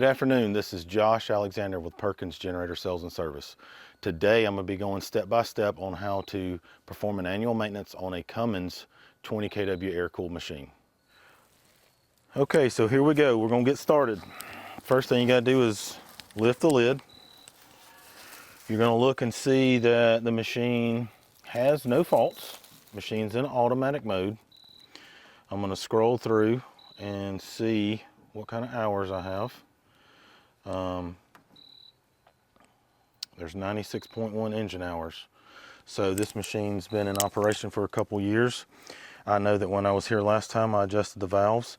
Good afternoon, this is Josh Alexander with Perkins Generator Sales and Service. Today I'm going to be going step by step on how to perform an annual maintenance on a Cummins 20kW air-cooled machine. Okay, so here we go. We're going to get started. First thing you got to do is lift the lid. You're going to look and see that the machine has no faults. Machine's in automatic mode. I'm going to scroll through and see what kind of hours I have. There's 96.1 engine hours. So this machine's been in operation for a couple years. I know that when I was here last time I adjusted the valves.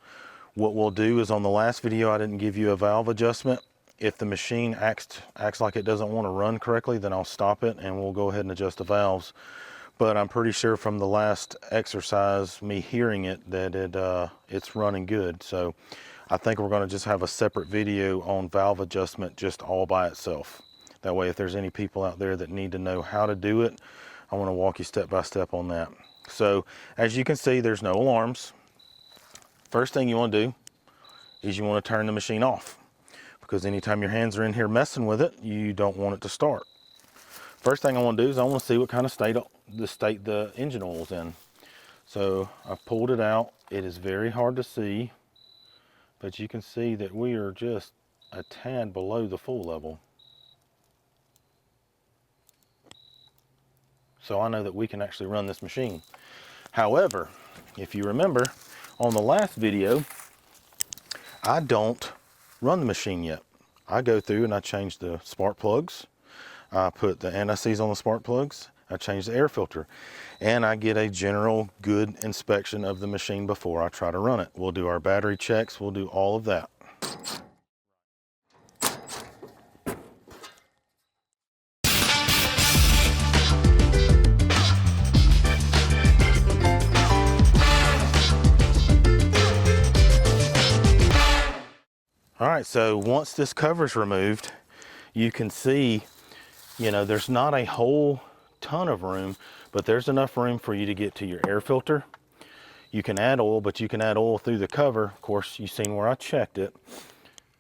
What we'll do is, on the last video I didn't give you a valve adjustment. If the machine acts like it doesn't want to run correctly, then I'll stop it and we'll go ahead and adjust the valves. But I'm pretty sure from the last exercise, me hearing it, that it's running good. So I think we're going to just have a separate video on valve adjustment just all by itself. That way, if there's any people out there that need to know how to do it, I want to walk you step by step on that. So as you can see, there's no alarms. First thing you want to do is you want to turn the machine off, because anytime your hands are in here messing with it, you don't want it to start. First thing I want to do is I want to see what kind of state the engine oil is in. So I've pulled it out. It is very hard to see, but you can see that we are just a tad below the full level. So I know that we can actually run this machine. However, if you remember on the last video, I don't run the machine yet. I go through and I change the spark plugs. I put the anti-seize on the spark plugs. I change the air filter, and I get a general good inspection of the machine before I try to run it. We'll do our battery checks. We'll do all of that. All right, so once this cover is removed, you can see, there's not a whole ton of room, but there's enough room for you to get to your air filter. You can add oil, but you can add oil through the cover. Of course, you've seen where I checked it.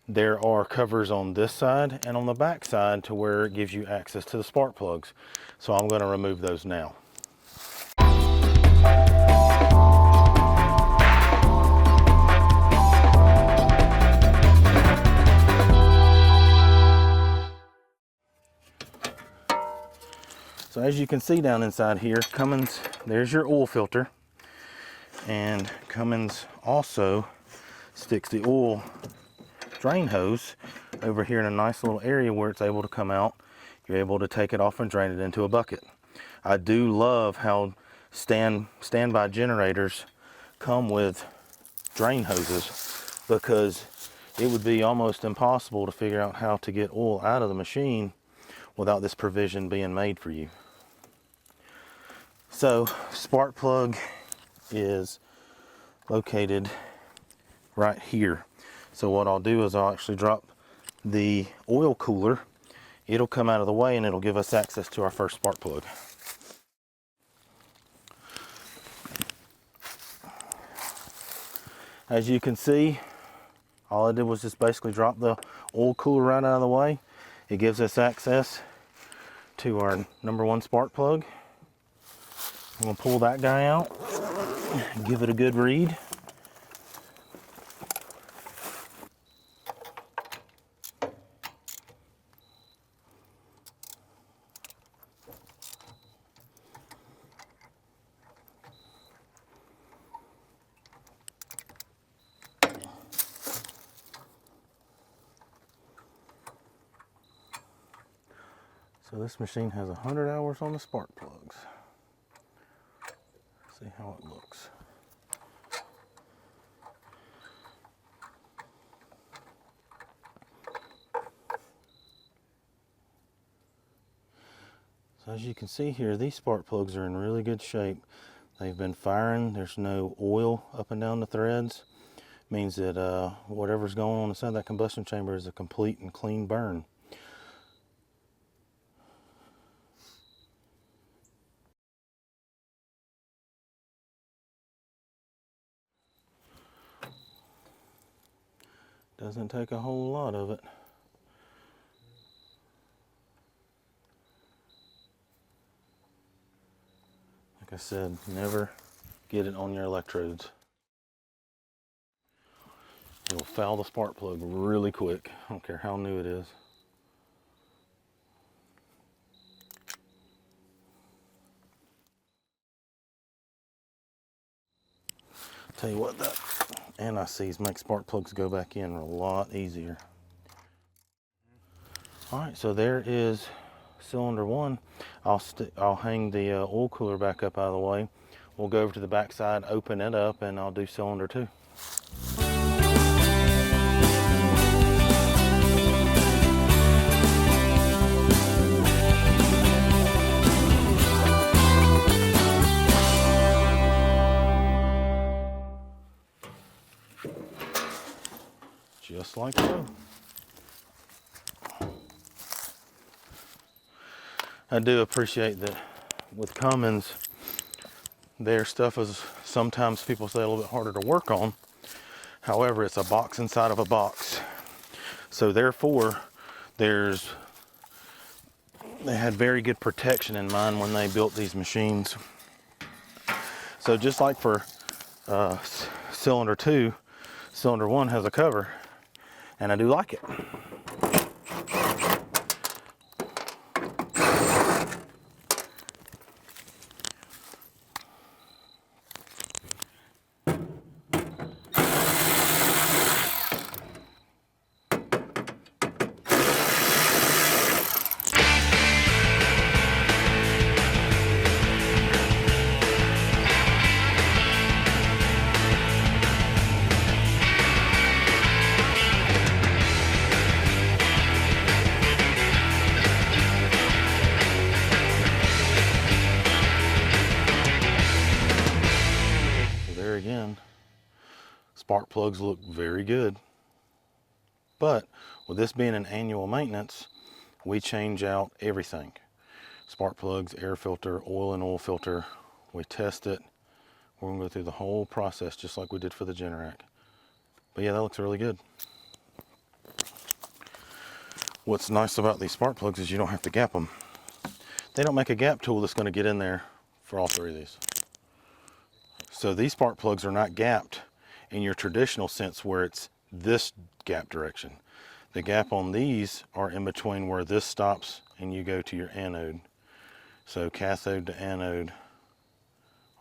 There are covers on this side and on the back side to where it gives you access to the spark plugs. So I'm going to remove those now. So as you can see down inside here, Cummins, there's your oil filter. And Cummins also sticks the oil drain hose over here in a nice little area where it's able to come out. You're able to take it off and drain it into a bucket. I do love how standby generators come with drain hoses, because it would be almost impossible to figure out how to get oil out of the machine without this provision being made for you. So spark plug is located right here. So what I'll do is I'll actually drop the oil cooler. It'll come out of the way and it'll give us access to our first spark plug. As you can see, all I did was just basically drop the oil cooler right out of the way. It gives us access to our #1 spark plug. I'm going to pull that guy out and give it a good read. So this machine has 100 hours on the spark plugs. See how it looks. So as you can see here, these spark plugs are in really good shape. They've been firing. There's no oil up and down the threads. It means that whatever's going on inside that combustion chamber is a complete and clean burn. Doesn't take a whole lot of it. Like I said, never get it on your electrodes. It'll foul the spark plug really quick. I don't care how new it is. Tell you what, that anti-seize makes spark plugs go back in a lot easier. All right, so there is cylinder one. I'll hang the oil cooler back up out of the way. We'll go over to the back side, open it up, and I'll do cylinder two. Just like so. I do appreciate that with Cummins, their stuff is sometimes people say a little bit harder to work on. However, it's a box inside of a box. So therefore, they had very good protection in mind when they built these machines. So just like for cylinder two, cylinder one has a cover, and I do like it. Again, spark plugs look very good, but with this being an annual maintenance, we change out everything: spark plugs, air filter, oil and oil filter. We test it. We're gonna go through the whole process just like we did for the Generac. But yeah, that looks really good. What's nice about these spark plugs is you don't have to gap them. They don't make a gap tool that's going to get in there for all three of these. So these spark plugs are not gapped in your traditional sense where it's this gap direction. The gap on these are in between where this stops and you go to your anode. So cathode to anode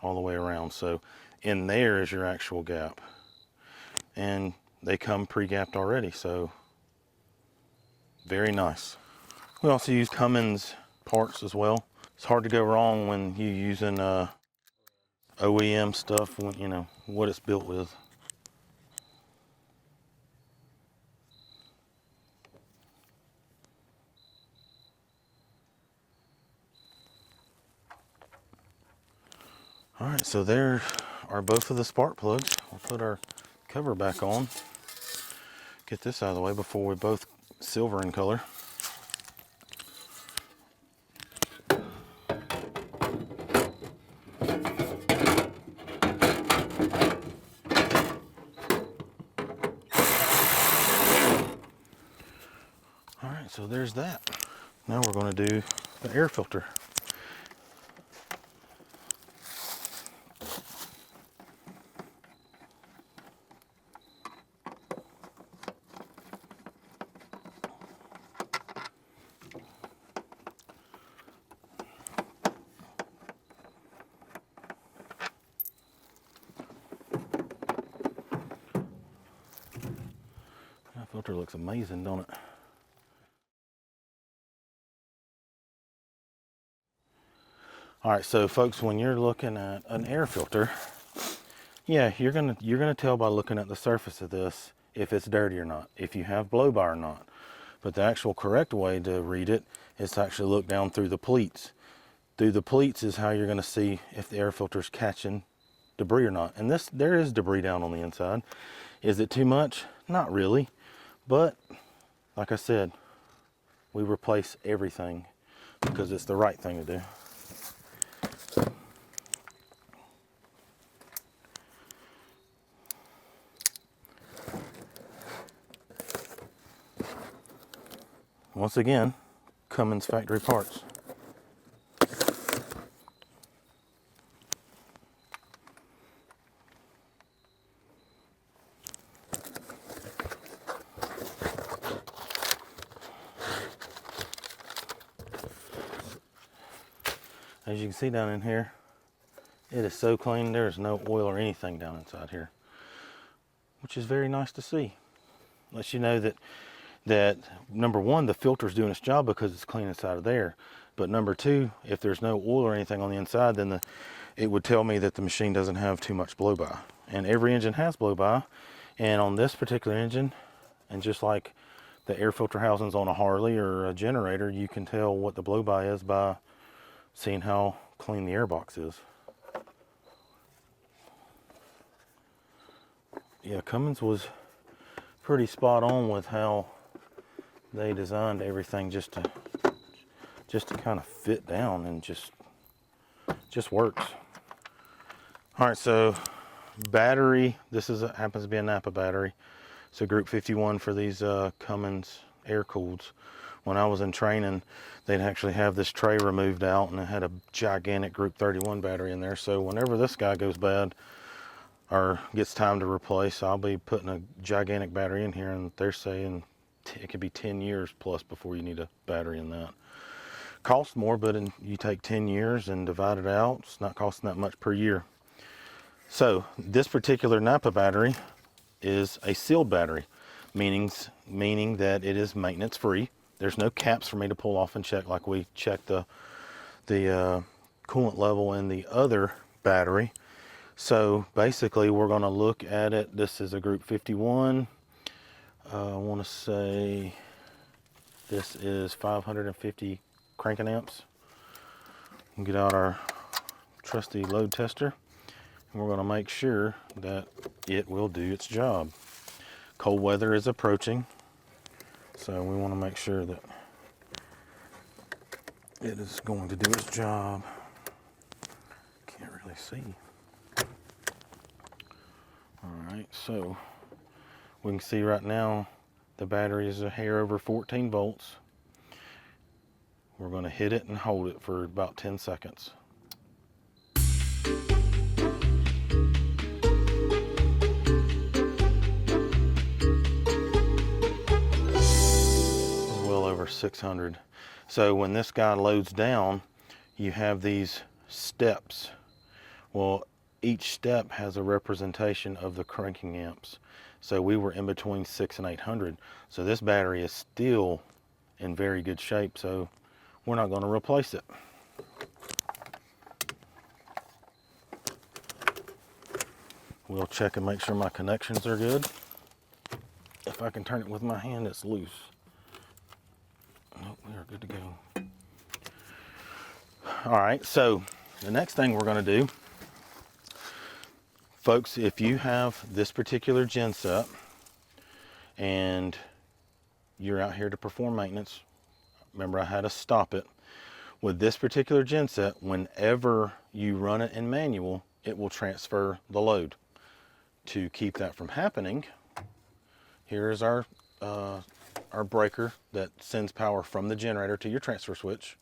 all the way around. So in there is your actual gap. And they come pre-gapped already, so very nice. We also use Cummins parts as well. It's hard to go wrong when you're using OEM stuff, when you know what it's built with. All right, so there are both of the spark plugs. We'll put our cover back on. Get this out of the way before we both silver in color. All right, so there's that. Now we're going to do the air filter. That filter looks amazing, don't it? All right, so folks, when you're looking at an air filter, yeah, you're gonna tell by looking at the surface of this if it's dirty or not, if you have blow by or not. But the actual correct way to read it is to actually look down through the pleats. Through the pleats is how you're gonna see if the air filter's catching debris or not. And there is debris down on the inside. Is it too much? Not really, but like I said, we replace everything because it's the right thing to do. Once again, Cummins factory parts. As you can see down in here, it is so clean, there is no oil or anything down inside here, which is very nice to see. Lets you know that number one, the filter's doing its job because it's clean inside of there. But number two, if there's no oil or anything on the inside, then it would tell me that the machine doesn't have too much blow-by. And every engine has blow-by. And on this particular engine, and just like the air filter housings on a Harley or a generator, you can tell what the blow-by is by seeing how clean the airbox is. Yeah, Cummins was pretty spot on with how they designed everything just to kind of fit down and just works. All right, so battery, happens to be a Napa battery. So group 51 for these Cummins air cooleds. When I was in training, they'd actually have this tray removed out and it had a gigantic group 31 battery in there. So whenever this guy goes bad or gets time to replace, I'll be putting a gigantic battery in here, and they're saying it could be 10 years plus before you need a battery in that. Costs more, but you take 10 years and divide it out, it's not costing that much per year. So this particular Napa battery is a sealed battery, meaning that it is maintenance free. There's no caps for me to pull off and check like we checked the coolant level in the other battery. So basically we're going to look at it. This is a group 51. I want to say this is 550 cranking amps. We'll get out our trusty load tester, and we're going to make sure that it will do its job. Cold weather is approaching, so we want to make sure that it is going to do its job. Can't really see. All right, so we can see right now the battery is a hair over 14 volts. We're going to hit it and hold it for about 10 seconds. Well over 600. So when this guy loads down, you have these steps. Well, each step has a representation of the cranking amps. So we were in between 600 and 800. So this battery is still in very good shape, so we're not going to replace it. We'll check and make sure my connections are good. If I can turn it with my hand, it's loose. Nope, we are good to go. All right, so the next thing we're going to do, folks, if you have this particular genset and you're out here to perform maintenance, remember I had to stop it. With this particular genset, whenever you run it in manual, it will transfer the load. To keep that from happening, here is our breaker that sends power from the generator to your transfer switch.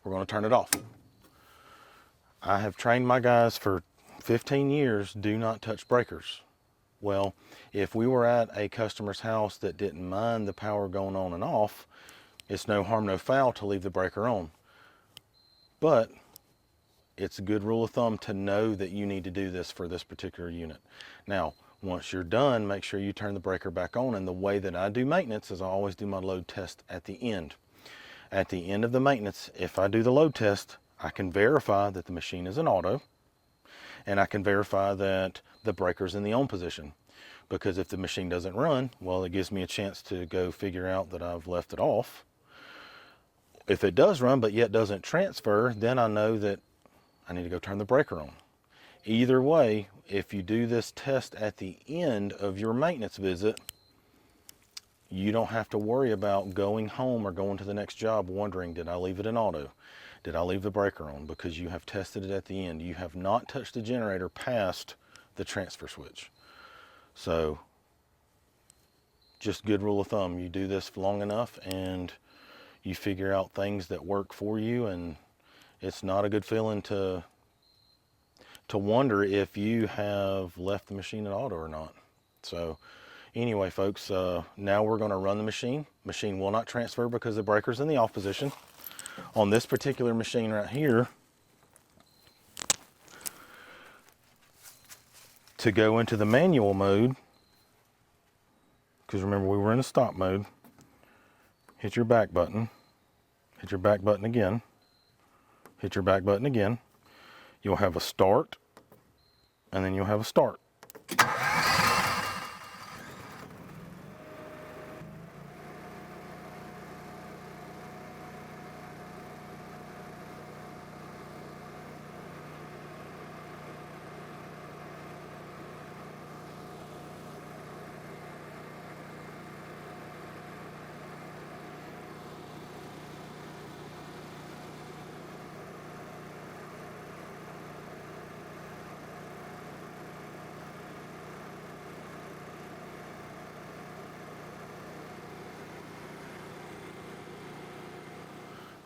We're going to turn it off. I have trained my guys for 15 years, do not touch breakers. Well, if we were at a customer's house that didn't mind the power going on and off, it's no harm, no foul to leave the breaker on. But it's a good rule of thumb to know that you need to do this for this particular unit. Now, once you're done, make sure you turn the breaker back on. And the way that I do maintenance is I always do my load test at the end. At the end of the maintenance, if I do the load test, I can verify that the machine is in auto, and I can verify that the breaker's in the on position. Because if the machine doesn't run, well, it gives me a chance to go figure out that I've left it off. If it does run but yet doesn't transfer, then I know that I need to go turn the breaker on. Either way, if you do this test at the end of your maintenance visit, you don't have to worry about going home or going to the next job wondering, did I leave it in auto? Did I leave the breaker on? Because you have tested it at the end. You have not touched the generator past the transfer switch. So just good rule of thumb. You do this long enough and you figure out things that work for you, and it's not a good feeling to wonder if you have left the machine at auto or not. So anyway, folks, now we're going to run the machine. Machine will not transfer because the breaker's in the off position. On this particular machine right here, to go into the manual mode, because remember we were in the stop mode, hit your back button, hit your back button again, hit your back button again. You'll have a start, and then you'll have a start.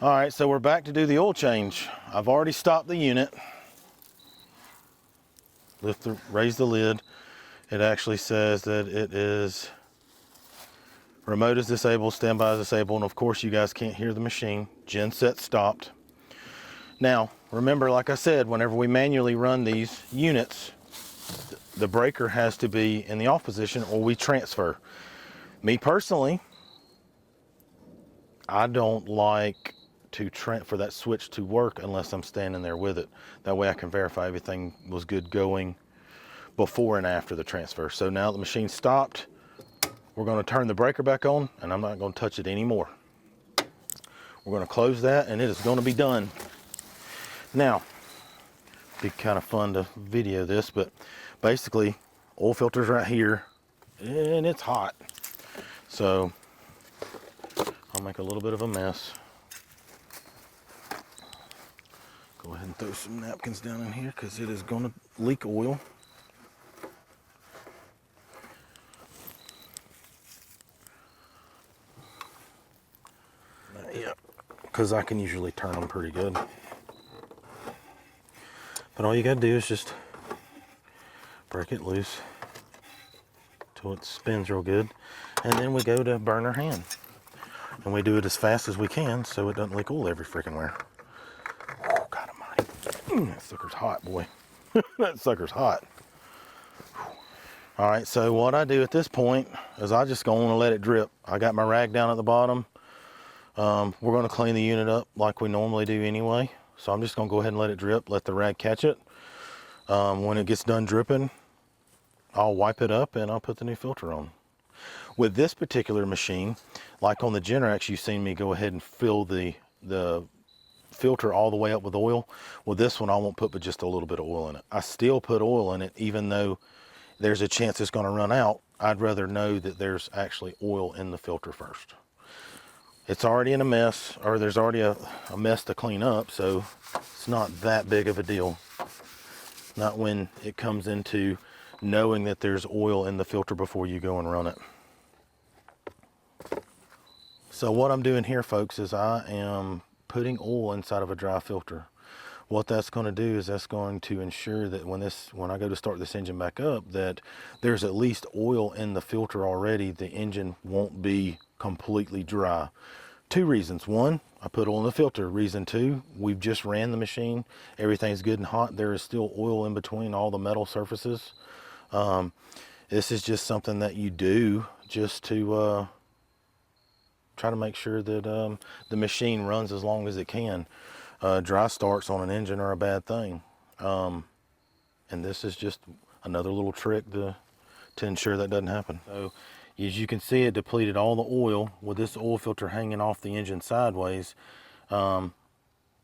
All right, so we're back to do the oil change. I've already stopped the unit. Raise the lid. It actually says that it is remote is disabled, standby is disabled, and of course you guys can't hear the machine. Genset stopped. Now, remember, like I said, whenever we manually run these units, the breaker has to be in the off position or we transfer. Me personally, I don't like for that switch to work unless I'm standing there with it. That way I can verify everything was good going before and after the transfer. So now the machine stopped, we're going to turn the breaker back on, and I'm not going to touch it anymore. We're going to close that, and it is going to be done. Now, it'd be kind of fun to video this, but basically oil filter's right here and it's hot. So I'll make a little bit of a mess. Go ahead and throw some napkins down in here because it is going to leak oil. Yeah, because I can usually turn them pretty good. But all you got to do is just break it loose till it spins real good. And then we go to burn our hand. And we do it as fast as we can so it doesn't leak oil every freaking where. Oh, God almighty. That sucker's hot, boy. That sucker's hot. All right, so what I do at this point is I just go on and let it drip. I got my rag down at the bottom. We're going to clean the unit up like we normally do anyway. So I'm just going to go ahead and let it drip, let the rag catch it. When it gets done dripping, I'll wipe it up and I'll put the new filter on. With this particular machine, like on the Generac, you've seen me go ahead and fill the filter all the way up with oil. With this one, I won't put but just a little bit of oil in it. I still put oil in it even though there's a chance it's going to run out. I'd rather know that there's actually oil in the filter first. It's already in a mess, or there's already a mess to clean up, so it's not that big of a deal. Not when it comes into knowing that there's oil in the filter before you go and run it. So what I'm doing here, folks, is I am putting oil inside of a dry filter. What that's going to do is that's going to ensure that when I go to start this engine back up, that there's at least oil in the filter already. The engine won't be completely dry. Two reasons. One, I put oil in the filter. Reason two, we've just ran the machine. Everything's good and hot. There is still oil in between all the metal surfaces. This is just something that you do just to try to make sure that the machine runs as long as it can. Dry starts on an engine are a bad thing. And this is just another little trick to ensure that doesn't happen. So as you can see, it depleted all the oil with this oil filter hanging off the engine sideways. I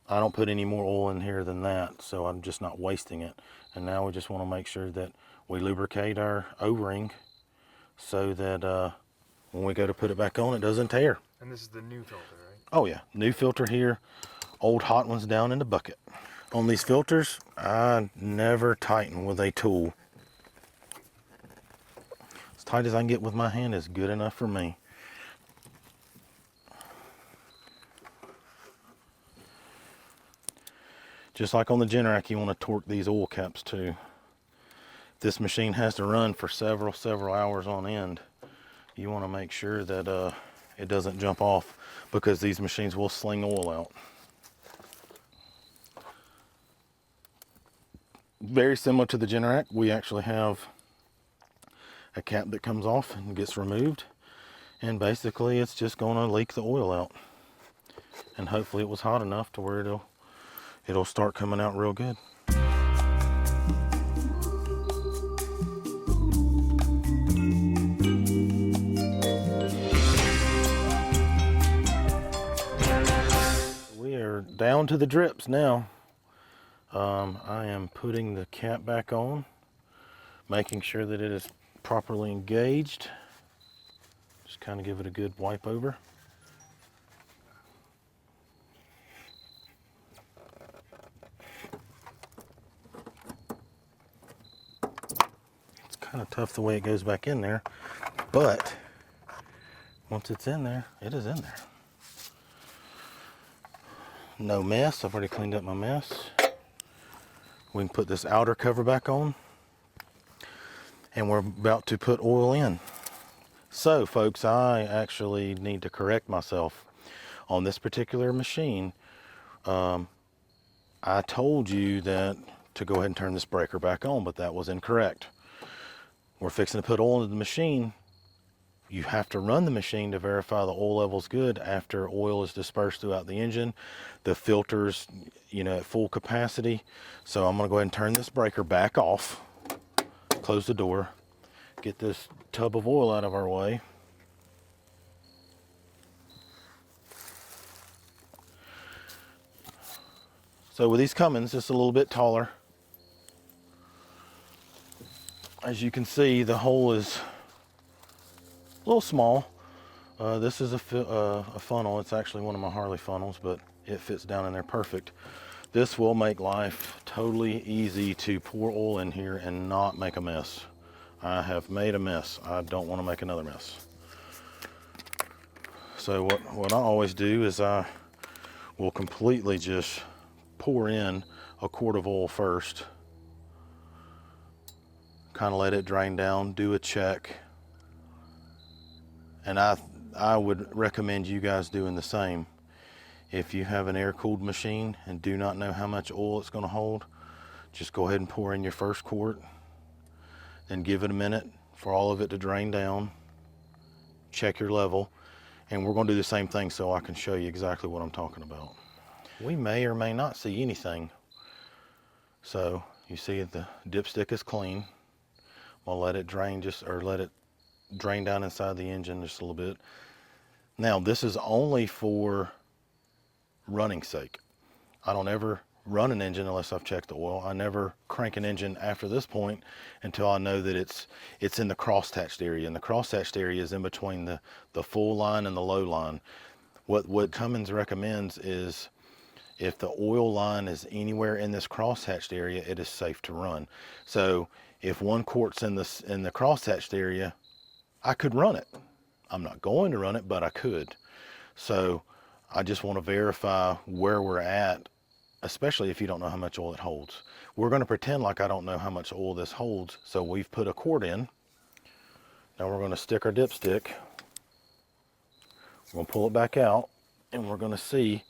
don't put any more oil in here than that, so I'm just not wasting it. And now we just want to make sure that we lubricate our O-ring so that when we go to put it back on, it doesn't tear. And this is the new filter, right? Oh yeah, new filter here. Old hot ones down in the bucket. On these filters, I never tighten with a tool. tight as I can get with my hand is good enough for me. Just like on the Generac, you want to torque these oil caps too. This machine has to run for several hours on end. You want to make sure that it doesn't jump off, because these machines will sling oil out. Very similar to the Generac, we actually have a cap that comes off and gets removed, and basically it's just going to leak the oil out, and hopefully it was hot enough to where it'll start coming out real good. We are down to the drips now. I am putting the cap back on, making sure that it is properly engaged. Just kind of give it a good wipe over. It's kind of tough the way it goes back in there, but once it's in there, it is in there. No mess. I've already cleaned up my mess. We can put this outer cover back on, and we're about to put oil in. So folks, I actually need to correct myself on this particular machine. I told you that to go ahead and turn this breaker back on, but that was incorrect. We're fixing to put oil into the machine. You have to run the machine to verify the oil level's good after oil is dispersed throughout the engine. The filter's, at full capacity. So I'm gonna go ahead and turn this breaker back off, close the door, get this tub of oil out of our way. So with these Cummins, it's a little bit taller. As you can see, the hole is a little small. This is a funnel. It's actually one of my Harley funnels, but it fits down in there perfect. This will make life totally easy to pour oil in here and not make a mess. I have made a mess. I don't want to make another mess. So what I always do is I will completely just pour in a quart of oil first. Kind of let it drain down, do a check. And I would recommend you guys doing the same. If you have an air-cooled machine and do not know how much oil it's going to hold, just go ahead and pour in your first quart, then give it a minute for all of it to drain down. Check your level, and we're going to do the same thing so I can show you exactly what I'm talking about. We may or may not see anything. So you see the dipstick is clean. I'll let it drain let it drain down inside the engine just a little bit. Now this is only for running sake. I don't ever run an engine unless I've checked the oil. I never crank an engine after this point until I know that it's in the cross-hatched area, and the cross-hatched area is in between the full line and the low line. What Cummins recommends is if the oil line is anywhere in this cross-hatched area, it is safe to run. So if one quart's in the cross-hatched area, I could run it. I'm not going to run it, but I could. So I just want to verify where we're at, especially if you don't know how much oil it holds. We're going to pretend like I don't know how much oil this holds. So we've put a quart in. Now we're going to stick our dipstick. We're going to pull it back out, and we're going to see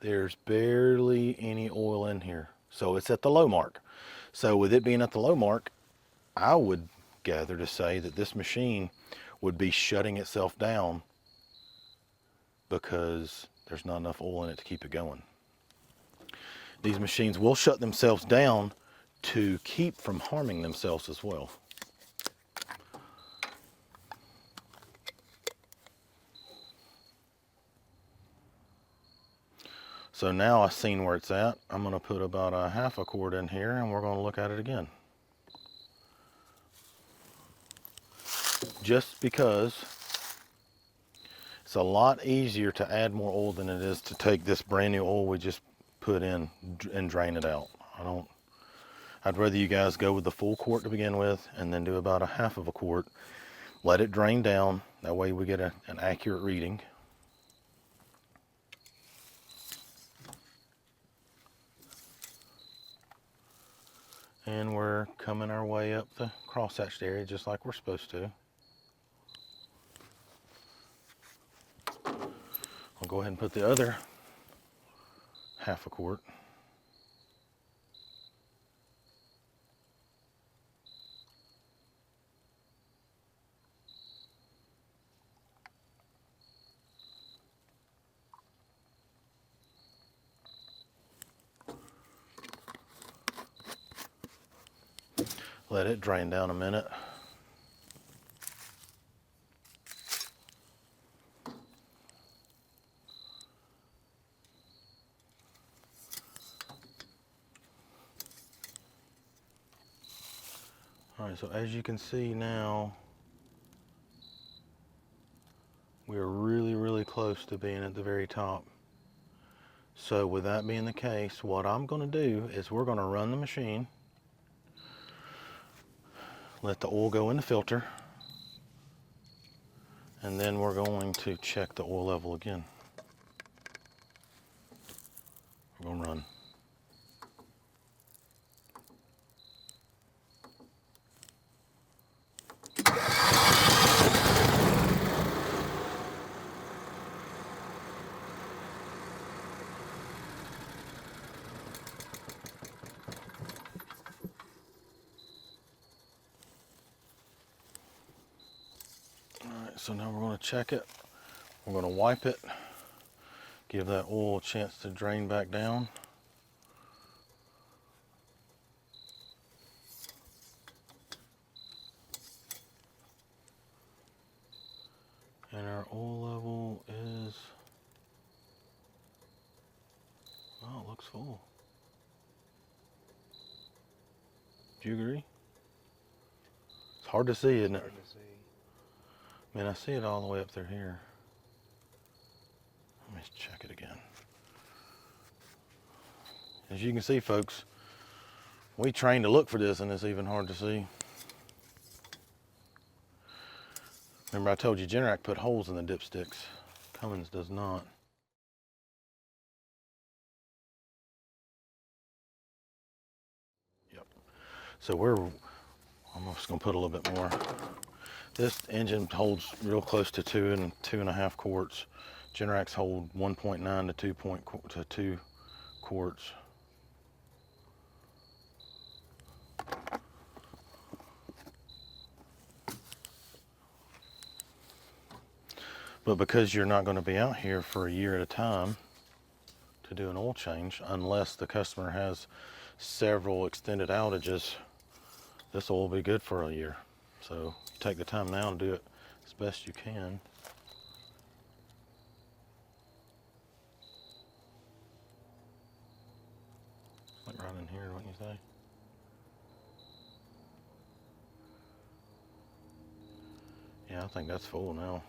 there's barely any oil in here. So it's at the low mark. So with it being at the low mark, I would gather to say that this machine would be shutting itself down because there's not enough oil in it to keep it going. These machines will shut themselves down to keep from harming themselves as well. So now I've seen where it's at. I'm going to put about a half a quart in here, and we're going to look at it again. Just because it's a lot easier to add more oil than it is to take this brand new oil we just put in and drain it out. I'd rather you guys go with the full quart to begin with and then do about a half of a quart. Let it drain down. That way we get an accurate reading. And we're coming our way up the cross-hatched area just like we're supposed to. I'll go ahead and put the other half a quart. Let it drain down a minute. All right, so as you can see now, we're really close to being at the very top. So with that being the case, what I'm going to do is we're going to run the machine, let the oil go in the filter, and then we're going to check the oil level again. We're going to run. So now we're going to check it. We're going to wipe it, give that oil a chance to drain back down. And our oil level is, oh, it looks full. Do you agree? It's hard to see, isn't it? Hard to see. Man, I see it all the way up there here. Let me check it again. As you can see, folks, we trained to look for this and it's even hard to see. Remember I told you Generac put holes in the dipsticks. Cummins does not. Yep. So I'm just gonna put a little bit more. This engine holds real close to 2.5 quarts. Generacs hold 1.9 to 2 quarts. But because you're not going to be out here for a year at a time to do an oil change, unless the customer has several extended outages, this oil will be good for a year. So take the time now and do it as best you can. Like right in here, wouldn't you say? Yeah, I think that's full now.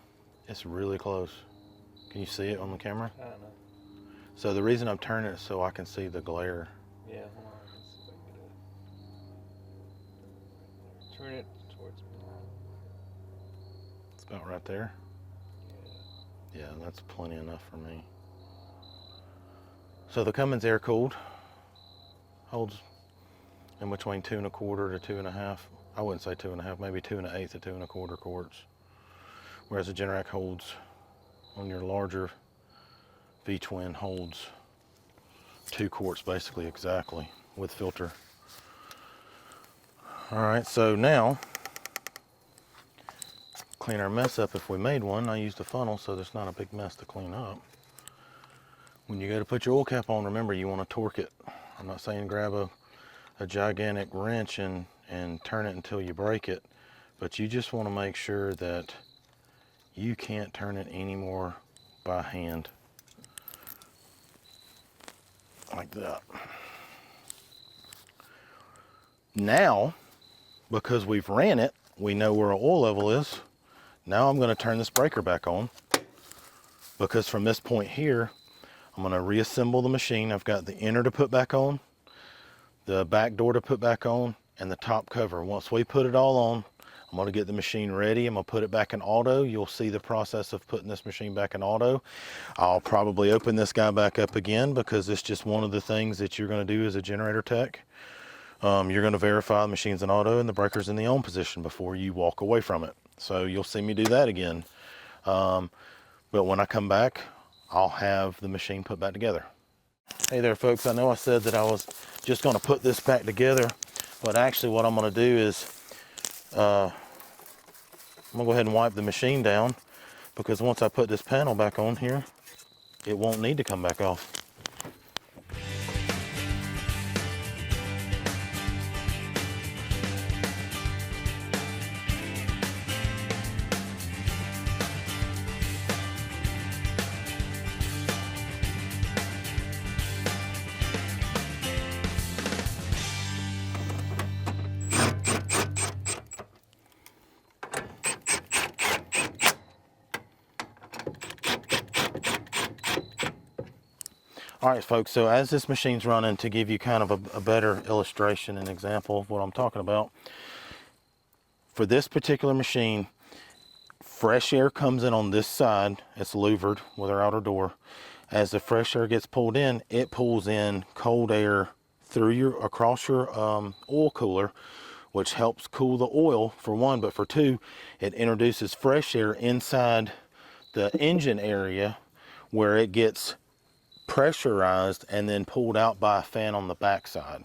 It's really close. Can you see it on the camera? I don't know. So the reason I'm turning it is so I can see the glare. Yeah, hold on. Let's see if I can get it. Turn it towards me. It's about right there. Yeah. Yeah, that's plenty enough for me. So the Cummins air cooled holds in between 2.25 to 2.5. I wouldn't say 2.5, maybe 2.125 to 2.25 quarts. Whereas the Generac holds on your larger V-twin holds 2 quarts basically exactly with filter. All right, so now clean our mess up if we made one. I used a funnel so there's not a big mess to clean up. When you go to put your oil cap on, remember you want to torque it. I'm not saying grab a gigantic wrench and turn it until you break it, but you just want to make sure that you can't turn it anymore by hand. Like that. Now, because we've ran it, we know where our oil level is. Now I'm going to turn this breaker back on, because from this point here, I'm going to reassemble the machine. I've got the inner to put back on, the back door to put back on, and the top cover. Once we put it all on, I'm going to get the machine ready. I'm going to put it back in auto. You'll see the process of putting this machine back in auto. I'll probably open this guy back up again because it's just one of the things that you're going to do as a generator tech. You're going to verify the machine's in auto and the breaker's in the on position before you walk away from it. So you'll see me do that again. But when I come back, I'll have the machine put back together. Hey there folks, I know I said that I was just going to put this back together, but actually what I'm going to do is I'm going to go ahead and wipe the machine down, because once I put this panel back on here, it won't need to come back off. All right, folks, so as this machine's running, to give you kind of a better illustration and example of what I'm talking about, for this particular machine, fresh air comes in on this side. It's louvered with our outer door. As the fresh air gets pulled in, it pulls in cold air across your oil cooler, which helps cool the oil, for one, but for two, it introduces fresh air inside the engine area where it gets pressurized and then pulled out by a fan on the back side.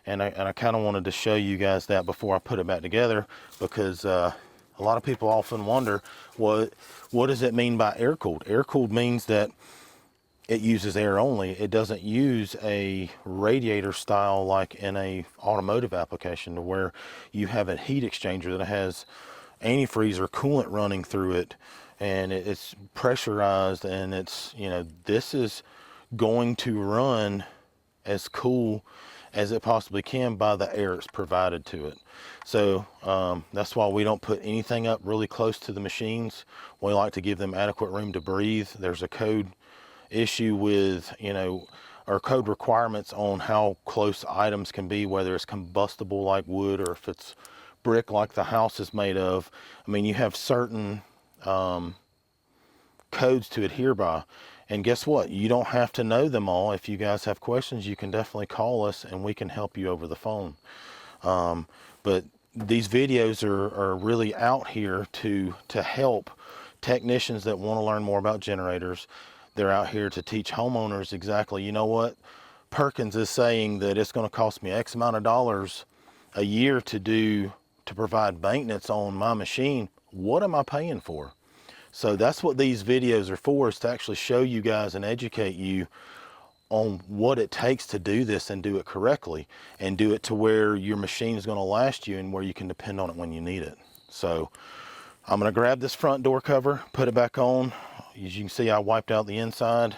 And I kind of wanted to show you guys that before I put it back together, because a lot of people often wonder, what does it mean by air cooled? Air cooled means that it uses air only. It doesn't use a radiator style like in a automotive application, to where you have a heat exchanger that has antifreeze or coolant running through it, and it's pressurized, and it's, you know, this is going to run as cool as it possibly can by the air it's provided to it. So that's why we don't put anything up really close to the machines. We like to give them adequate room to breathe. There's a code issue with, you know, or code requirements on how close items can be, whether it's combustible like wood or if it's brick like the house is made of. I mean, you have certain codes to adhere by, and guess what, you don't have to know them all. If you guys have questions, you can definitely call us and we can help you over the phone. But these videos are really out here to help technicians that want to learn more about generators. They're out here to teach homeowners exactly, you know what, Perkins is saying that it's going to cost me X amount of dollars a year to provide maintenance on my machine. What am I paying for? So that's what these videos are for, is to actually show you guys and educate you on what it takes to do this and do it correctly, and do it to where your machine is going to last you and where you can depend on it when you need it. So I'm going to grab this front door cover, put it back on. As you can see, I wiped out the inside.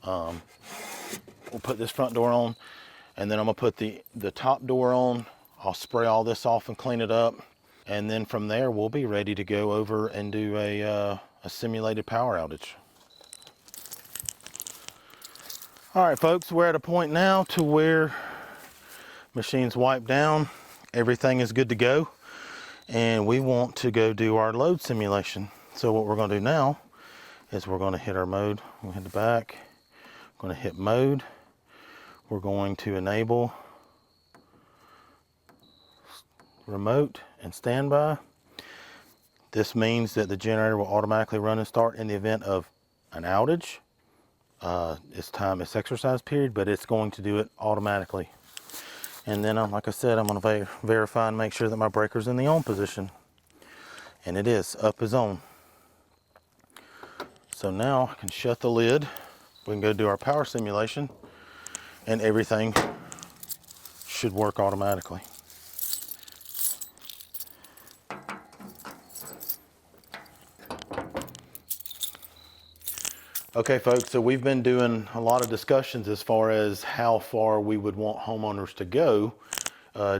We'll put this front door on, and then I'm going to put the top door on. I'll spray all this off and clean it up, and then from there we'll be ready to go over and do a simulated power outage. All right, folks, we're at a point now to where machine's wiped down, everything is good to go, and we want to go do our load simulation. So what we're going to do now is we're going to hit our mode. We'll hit the back. We're going to hit mode. We're going to enable remote and standby. This means that the generator will automatically run and start in the event of an outage. It's exercise period, but it's going to do it automatically. And then, like I said, I'm going to verify and make sure that my breaker's in the on position. And it is. Up is on. So now I can shut the lid. We can go do our power simulation, and everything should work automatically. Okay, folks, so we've been doing a lot of discussions as far as how far we would want homeowners to go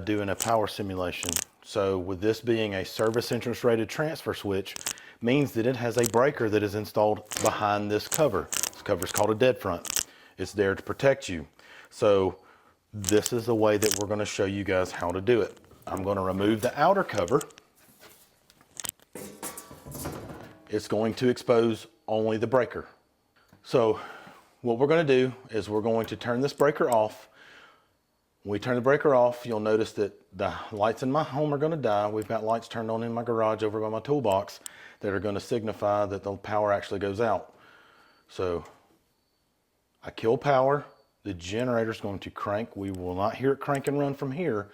doing a power simulation. So with this being a service interest rated transfer switch, means that it has a breaker that is installed behind this cover. This cover is called a dead front. It's there to protect you. So This is the way that we're going to show you guys how to do it. I'm going to remove the outer cover. It's going to expose only the breaker. So what we're going to do is we're going to turn this breaker off. When we turn the breaker off, you'll notice that the lights in my home are going to die. We've got lights turned on in my garage over by my toolbox that are going to signify that the power actually goes out. So I kill power. The generator is going to crank. We will not hear it crank and run from here,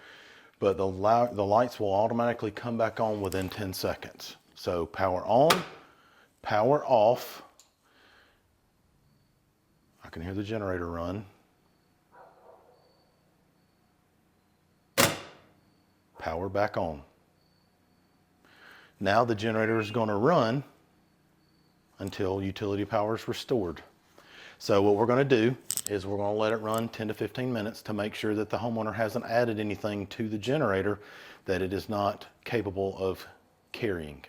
but the lights will automatically come back on within 10 seconds. So power on, power off. I can hear the generator run. Power back on. Now the generator is going to run until utility power is restored. So what we're going to do is we're going to let it run 10 to 15 minutes to make sure that the homeowner hasn't added anything to the generator that it is not capable of carrying.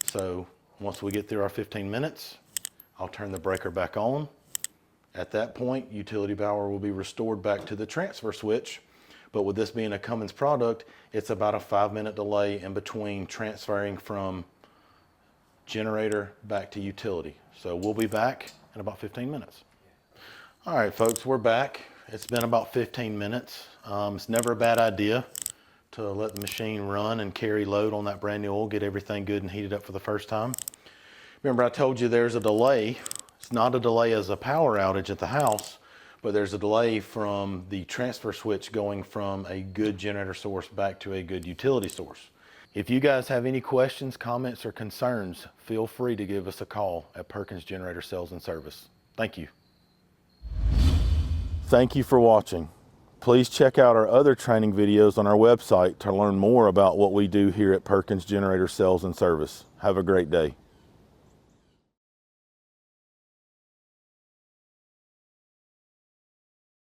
So once we get through our 15 minutes, I'll turn the breaker back on. At that point, utility power will be restored back to the transfer switch. But with this being a Cummins product, it's about a 5-minute delay in between transferring from generator back to utility. So we'll be back in about 15 minutes. All right, folks, we're back. It's been about 15 minutes. It's never a bad idea to let the machine run and carry load on that brand new oil, get everything good and heated up for the first time. Remember, I told you there's a delay. It's not a delay as a power outage at the house, but there's a delay from the transfer switch going from a good generator source back to a good utility source. If you guys have any questions, comments, or concerns, feel free to give us a call at Perkins Generator Sales and Service. Thank you. Thank you for watching. Please check out our other training videos on our website to learn more about what we do here at Perkins Generator Sales and Service. Have a great day.